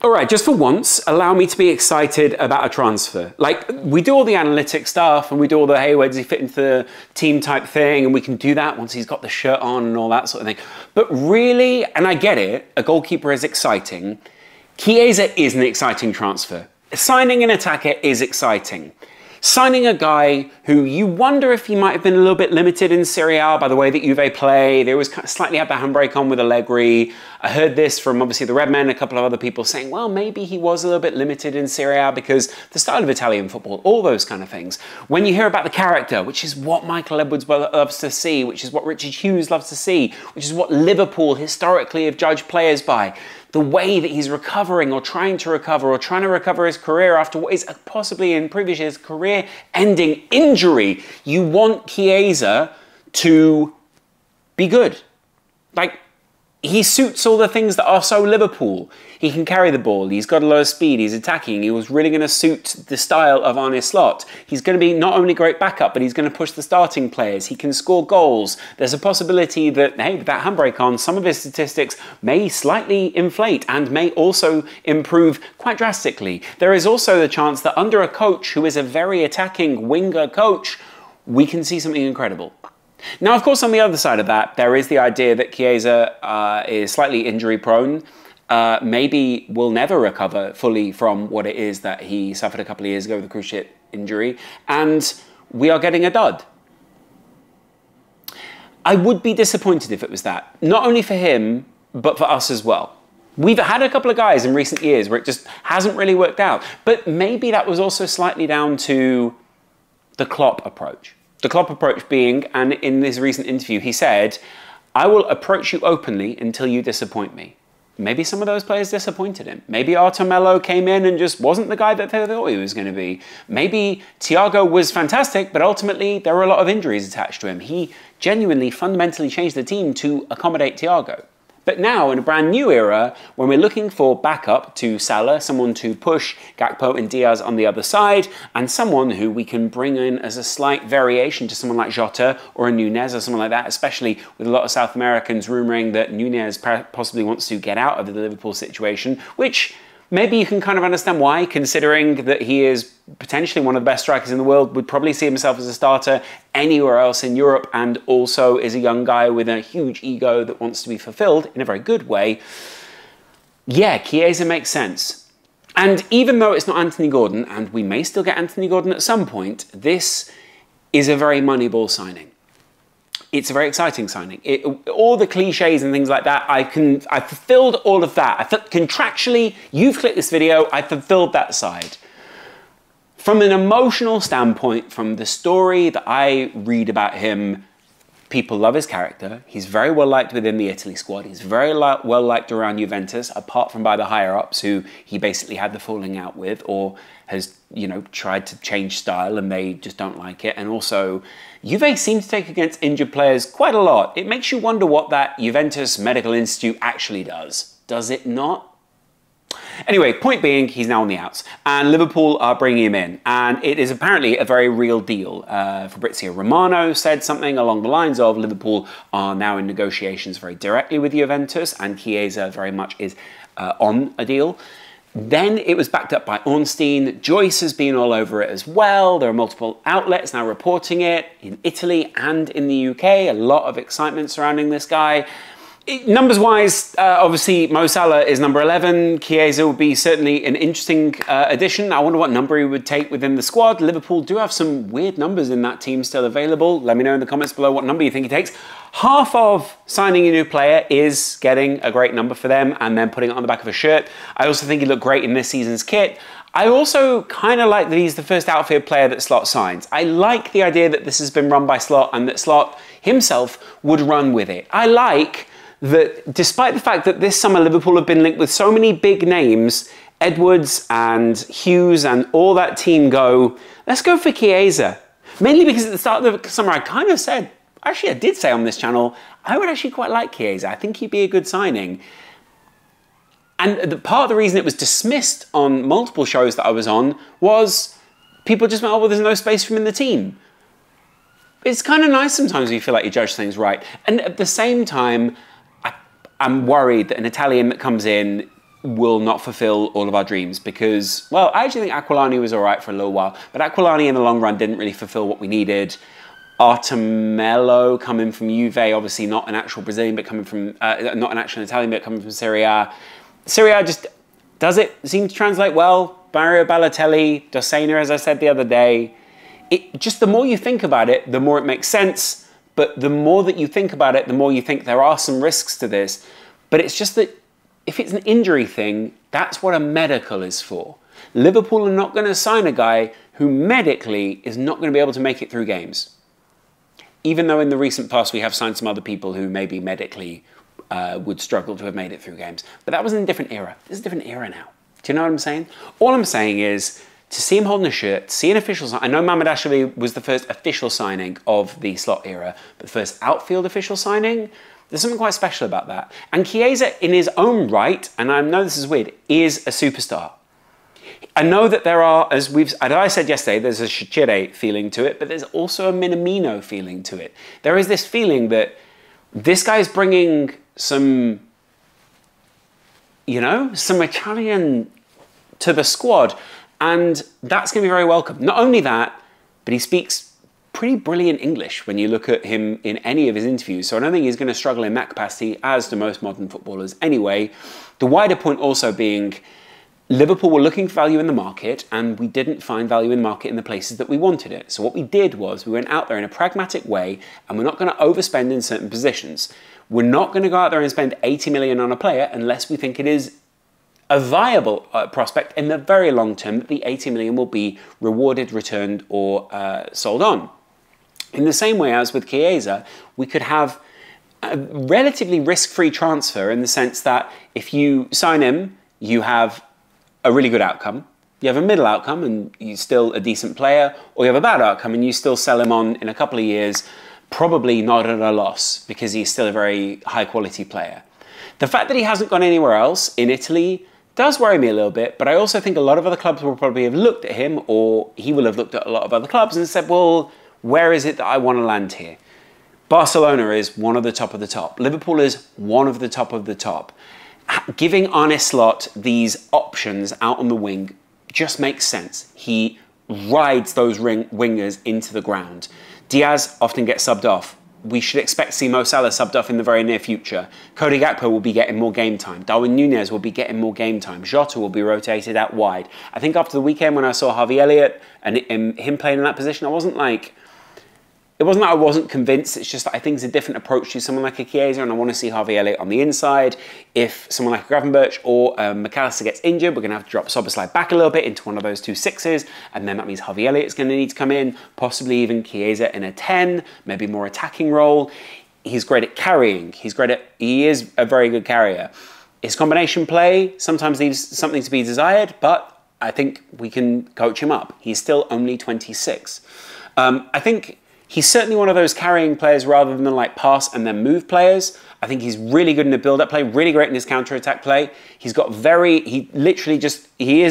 All right, just for once, allow me to be excited about a transfer. Like, we do all the analytic stuff and we do all the, hey, where does he fit into the team type thing? And we can do that once he's got the shirt on and all that sort of thing. But really, and I get it, a goalkeeper is exciting. Chiesa is an exciting transfer. Signing an attacker is exciting. Signing a guy who you wonder if he might have been a little bit limited in Serie A by the way that Juve play. They always kind of slightly had the handbrake on with Allegri. I heard this from obviously the Red Men, a couple of other people saying, well, maybe he was a little bit limited in Serie A because the style of Italian football, all those kind of things. When you hear about the character, which is what Michael Edwards loves to see, which is what Richard Hughes loves to see, which is what Liverpool historically have judged players by, the way that he's recovering or trying to recover his career after what is possibly in previous years career-ending injury. You want Chiesa to be good. Like, he suits all the things that are so Liverpool. He can carry the ball, he's got a lot of speed, he's attacking, he was really going to suit the style of Arne Slot. He's going to be not only great backup, but he's going to push the starting players. He can score goals. There's a possibility that, hey, with that handbrake on, some of his statistics may slightly inflate and may also improve quite drastically. There is also the chance that under a coach who is a very attacking winger coach, we can see something incredible. Now, of course, on the other side of that, there is the idea that Chiesa is slightly injury prone. Maybe will never recover fully from what it is that he suffered a couple of years ago with a cruciate injury, and we are getting a dud. I would be disappointed if it was that, not only for him, but for us as well. We've had a couple of guys in recent years where it just hasn't really worked out, but maybe that was also slightly down to the Klopp approach. The Klopp approach being, and in this recent interview, he said, I will approach you openly until you disappoint me. Maybe some of those players disappointed him. Maybe Artemelo came in and just wasn't the guy that they thought he was going to be. Maybe Thiago was fantastic, but ultimately there were a lot of injuries attached to him. He genuinely, fundamentally changed the team to accommodate Thiago. But now, in a brand new era, when we're looking for backup to Salah, someone to push Gakpo and Diaz on the other side, and someone who we can bring in as a slight variation to someone like Jota or a Nunez or someone like that, especially with a lot of South Americans rumouring that Nunez possibly wants to get out of the Liverpool situation, which maybe you can kind of understand why, considering that he is potentially one of the best strikers in the world, would probably see himself as a starter anywhere else in Europe, and also is a young guy with a huge ego that wants to be fulfilled in a very good way. Yeah, Chiesa makes sense. And even though it's not Anthony Gordon, and we may still get Anthony Gordon at some point, this is a very Moneyball signing. It's a very exciting signing. All the cliches and things like that, I fulfilled all of that. Contractually, you've clicked this video, I fulfilled that side. From an emotional standpoint, from the story that I read about him, people love his character. He's very well liked within the Italy squad. He's very well liked around Juventus, apart from by the higher ups who he basically had the falling out with, or has, you know, tried to change style and they just don't like it. And also, Juve seems to take against injured players quite a lot. It makes you wonder what that Juventus Medical Institute actually does. Does it not? Anyway, point being, he's now on the outs, and Liverpool are bringing him in, and it is apparently a very real deal. Fabrizio Romano said something along the lines of Liverpool are now in negotiations very directly with Juventus, and Chiesa very much is on a deal. Then it was backed up by Ornstein. Joyce has been all over it as well. There are multiple outlets now reporting it in Italy and in the UK. A lot of excitement surrounding this guy. Numbers-wise, obviously, Mo Salah is number 11. Chiesa will be certainly an interesting addition. I wonder what number he would take within the squad. Liverpool do have some weird numbers in that team still available. Let me know in the comments below what number you think he takes. Half of signing a new player is getting a great number for them and then putting it on the back of a shirt. I also think he looked great in this season's kit. I also kind of like that he's the first outfield player that Slot signs. I like the idea that this has been run by Slot and that Slot himself would run with it. I like that despite the fact that this summer Liverpool have been linked with so many big names, Edwards and Hughes and all that team go, let's go for Chiesa. Mainly because at the start of the summer I kind of said, actually I did say on this channel, I would actually quite like Chiesa. I think he'd be a good signing. And part of the reason it was dismissed on multiple shows that I was on was people just went, oh, well, there's no space for him in the team. It's kind of nice sometimes when you feel like you judge things right. And at the same time, I'm worried that an Italian that comes in will not fulfill all of our dreams because, well, I actually think Aquilani was all right for a little while, but Aquilani in the long run didn't really fulfill what we needed. Artemelo coming from Juve, obviously not an actual Brazilian, but coming from, not an actual Italian, but coming from Serie A. Serie A just does it seem to translate well. Mario Balotelli, Dossena, as I said the other day. Just the more you think about it, the more it makes sense. But the more that you think about it, the more you think there are some risks to this. But it's just that if it's an injury thing, that's what a medical is for. Liverpool are not going to sign a guy who medically is not going to be able to make it through games. Even though in the recent past we have signed some other people who maybe medically would struggle to have made it through games. But that was in a different era. This is a different era now. Do you know what I'm saying? All I'm saying is, to see him holding a shirt, to see an official sign. I know Mamardashvili was the first official signing of the Slot era, but the first outfield official signing, there's something quite special about that. And Chiesa, in his own right, and I know this is weird, is a superstar. I know that there are, as I said yesterday, there's a Shaqiri feeling to it, but there's also a Minamino feeling to it. There is this feeling that this guy's bringing some, you know, some Italian to the squad, and that's going to be very welcome. Not only that, but he speaks pretty brilliant English when you look at him in any of his interviews, so I don't think he's going to struggle in that capacity, as do most modern footballers anyway. The wider point also being, Liverpool were looking for value in the market, and we didn't find value in the market in the places that we wanted it. So what we did was we went out there in a pragmatic way, and we're not going to overspend in certain positions. We're not going to go out there and spend 80 million on a player unless we think it is a viable prospect in the very long term that the 80 million will be rewarded, returned, or sold on. In the same way as with Chiesa, we could have a relatively risk-free transfer in the sense that if you sign him, you have a really good outcome, you have a middle outcome and you're still a decent player, or you have a bad outcome and you still sell him on in a couple of years, probably not at a loss because he's still a very high-quality player. The fact that he hasn't gone anywhere else in Italy does worry me a little bit, but I also think a lot of other clubs will probably have looked at him, or he will have looked at a lot of other clubs and said, well, where is it that I want to land here? Barcelona is one of the top of the top. Liverpool is one of the top of the top. Giving Arne Slot these options out on the wing just makes sense. He rides those wingers into the ground. Diaz often gets subbed off. We should expect to see Mo Salah subbed off in the very near future. Cody Gakpo will be getting more game time. Darwin Núñez will be getting more game time. Jota will be rotated out wide. I think after the weekend when I saw Harvey Elliott and him playing in that position, it wasn't that I wasn't convinced, it's just that I think it's a different approach to someone like a Chiesa, and I want to see Harvey Elliott on the inside. If someone like Gravenberch or McAllister gets injured, we're going to have to drop Szoboszlai back a little bit into one of those 2 6s, and then that means Harvey Elliott's going to need to come in, possibly even Chiesa in a 10, maybe more attacking role. He's great at carrying. He is a very good carrier. His combination play sometimes leaves something to be desired, but I think we can coach him up. He's still only 26. I think he's certainly one of those carrying players rather than like pass and then move players. I think he's really good in the build-up play, really great in his counter-attack play. He is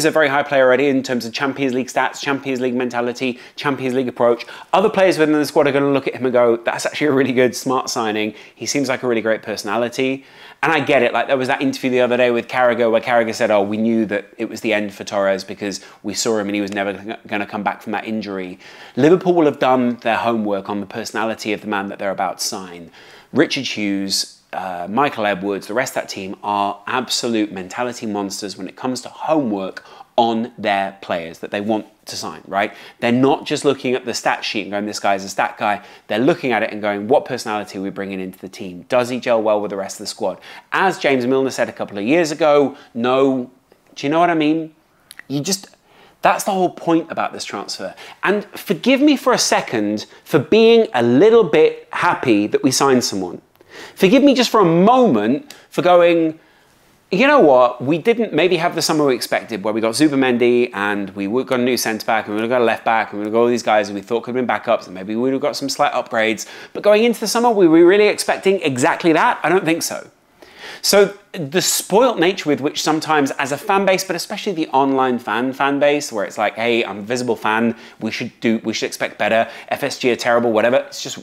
a very high player already in terms of Champions League stats, Champions League mentality, Champions League approach. Other players within the squad are going to look at him and go, that's actually a really good, smart signing. He seems like a really great personality. And I get it, like there was that interview the other day with Carragher where Carragher said, oh, we knew that it was the end for Torres because we saw him and he was never going to come back from that injury. Liverpool will have done their homework on the personality of the man that they're about to sign. Richard Hughes, Michael Edwards, the rest of that team are absolute mentality monsters when it comes to homework on their players that they want to sign, right? They're not just looking at the stat sheet and going, this guy's a stat guy. They're looking at it and going, what personality are we bringing into the team? Does he gel well with the rest of the squad? As James Milner said a couple of years ago, no. Do you know what I mean? That's the whole point about this transfer. And forgive me for a second for being a little bit happy that we signed someone. Forgive me just for a moment for going, you know what, we didn't maybe have the summer we expected where we got Zubimendi and we got a new centre-back and we would have got a left-back and we would have got all these guys who we thought could have been backups and maybe we would have got some slight upgrades. But going into the summer, were we really expecting exactly that? I don't think so. So the spoilt nature with which sometimes as a fan base, but especially the online fan base, where it's like, hey, I'm a visible fan, we should expect better, FSG are terrible, whatever. It's just,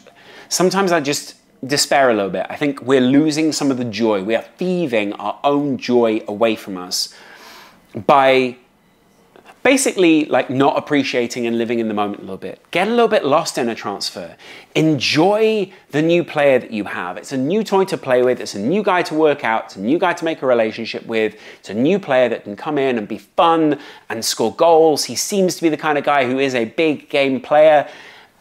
sometimes despair a little bit. I think we're losing some of the joy. We are thieving our own joy away from us by basically like not appreciating and living in the moment a little bit. Get a little bit lost in a transfer. Enjoy the new player that you have. It's a new toy to play with. It's a new guy to work out. It's a new guy to make a relationship with. It's a new player that can come in and be fun and score goals. He seems to be the kind of guy who is a big game player.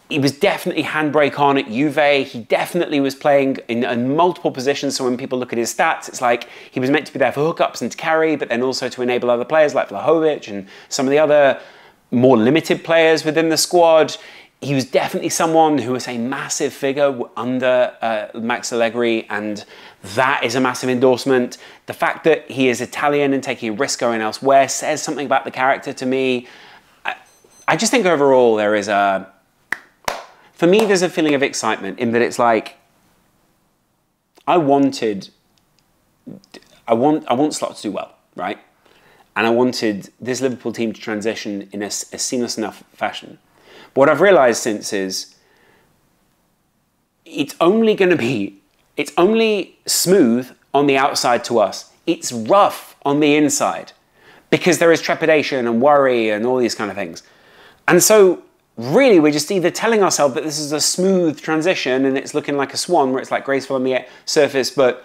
He was definitely handbrake on at Juve. He definitely was playing in multiple positions. So when people look at his stats, it's like he was meant to be there for hookups and to carry, but then also to enable other players like Vlahovic and some of the other more limited players within the squad. He was definitely someone who was a massive figure under Max Allegri, and that is a massive endorsement. The fact that he is Italian and taking a risk going elsewhere says something about the character to me. I just think overall there is a... For me, there's a feeling of excitement in that it's like, I want Slot to do well, right? And I wanted this Liverpool team to transition in a seamless enough fashion. But what I've realised since is, it's only smooth on the outside to us. It's rough on the inside because there is trepidation and worry and all these kind of things. And so, really, we're just either telling ourselves that this is a smooth transition and it's looking like a swan where it's like graceful on the surface but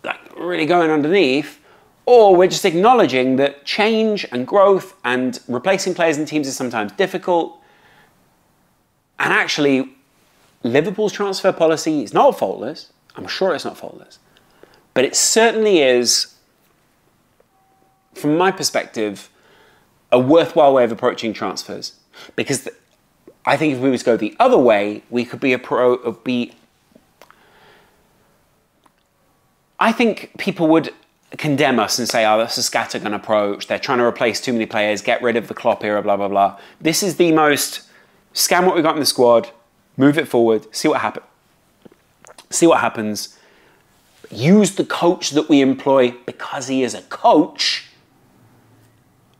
like really going underneath, or we're just acknowledging that change and growth and replacing players and teams is sometimes difficult. And actually, Liverpool's transfer policy is not faultless. I'm sure it's not faultless. But it certainly is, from my perspective, a worthwhile way of approaching transfers. Because I think if we were to go the other way, we could I think people would condemn us and say, oh, that's a scattergun approach. They're trying to replace too many players, get rid of the Klopp era, blah, blah, blah. This is the most, scan what we got in the squad, move it forward, see what happens. See what happens. Use the coach that we employ because he is a coach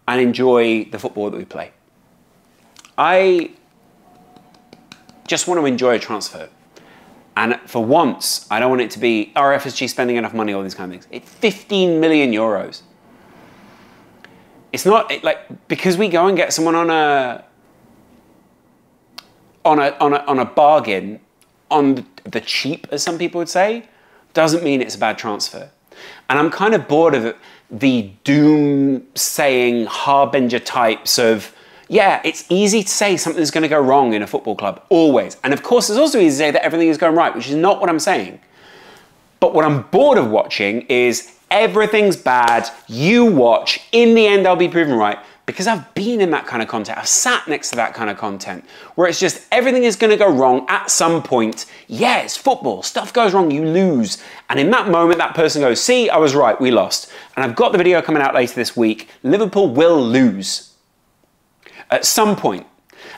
and enjoy the football that we play. I just want to enjoy a transfer. And for once, I don't want it to be RFSG spending enough money, all these kind of things. It's 15 million euros. It's not like, because we go and get someone on a bargain, on the cheap, as some people would say, doesn't mean it's a bad transfer. And I'm kind of bored of the doom-saying harbinger types of, yeah, it's easy to say something's going to go wrong in a football club, always. And of course, it's also easy to say that everything is going right, which is not what I'm saying. But what I'm bored of watching is everything's bad, you watch, in the end I'll be proven right, because I've been in that kind of content. I've sat next to that kind of content, where it's just everything is going to go wrong at some point. Yeah, it's football, stuff goes wrong, you lose. And in that moment, that person goes, see, I was right, we lost. And I've got the video coming out later this week. Liverpool will lose. At some point.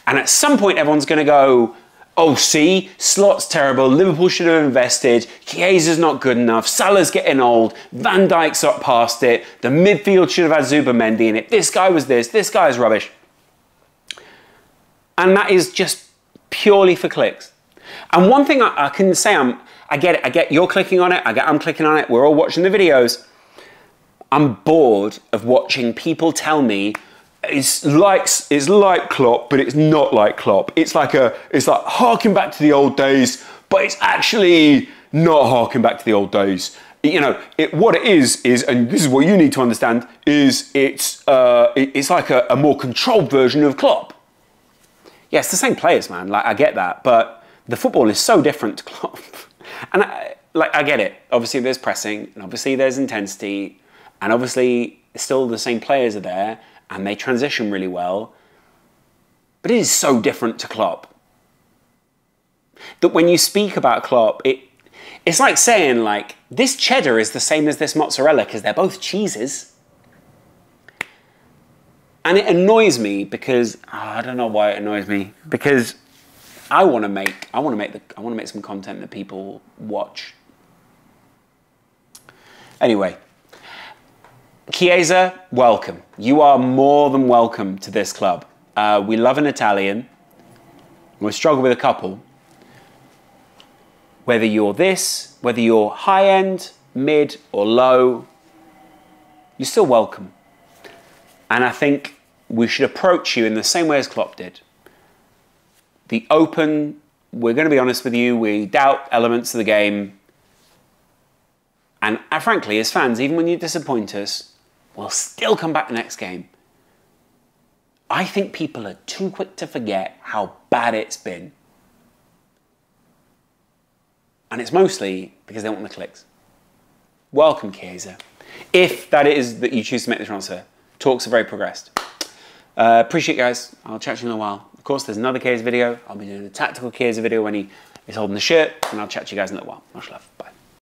And at some point, everyone's going to go, oh, see, Slot's terrible, Liverpool should have invested, Chiesa's not good enough, Salah's getting old, Van Dijk's up past it, the midfield should have had Zubimendi in it, this guy was this guy's rubbish. And that is just purely for clicks. And one thing I can say, I get you're clicking on it, I'm clicking on it, we're all watching the videos. I'm bored of watching people tell me, it's like Klopp, but it's not like Klopp. It's like harking back to the old days, but it's actually not harking back to the old days. You know, what it is, and this is what you need to understand, is it's like a more controlled version of Klopp. Yeah, it's the same players, man. Like, I get that, but the football is so different to Klopp. And I get it. Obviously, there's pressing, and obviously there's intensity, and obviously still the same players are there. And they transition really well. But it is so different to Klopp that when you speak about Klopp, it's like saying, like, this cheddar is the same as this mozzarella because they're both cheeses. And it annoys me because, I don't know why it annoys me, because I want to make some content that people watch. Anyway, Chiesa, welcome. You are more than welcome to this club. We love an Italian. We struggle with a couple. Whether you're this, whether you're high end, mid or low, you're still welcome. And I think we should approach you in the same way as Klopp did. The open, we're going to be honest with you, we doubt elements of the game. And frankly, as fans, even when you disappoint us, we'll still come back the next game. I think people are too quick to forget how bad it's been. And it's mostly because they want the clicks. Welcome, Chiesa. If that is that you choose to make the transfer. Talks are very progressed. Appreciate you guys. I'll chat to you in a while. Of course, there's another Chiesa video. I'll be doing a tactical Chiesa video when he is holding the shirt. And I'll chat to you guys in a little while. Much love. Bye.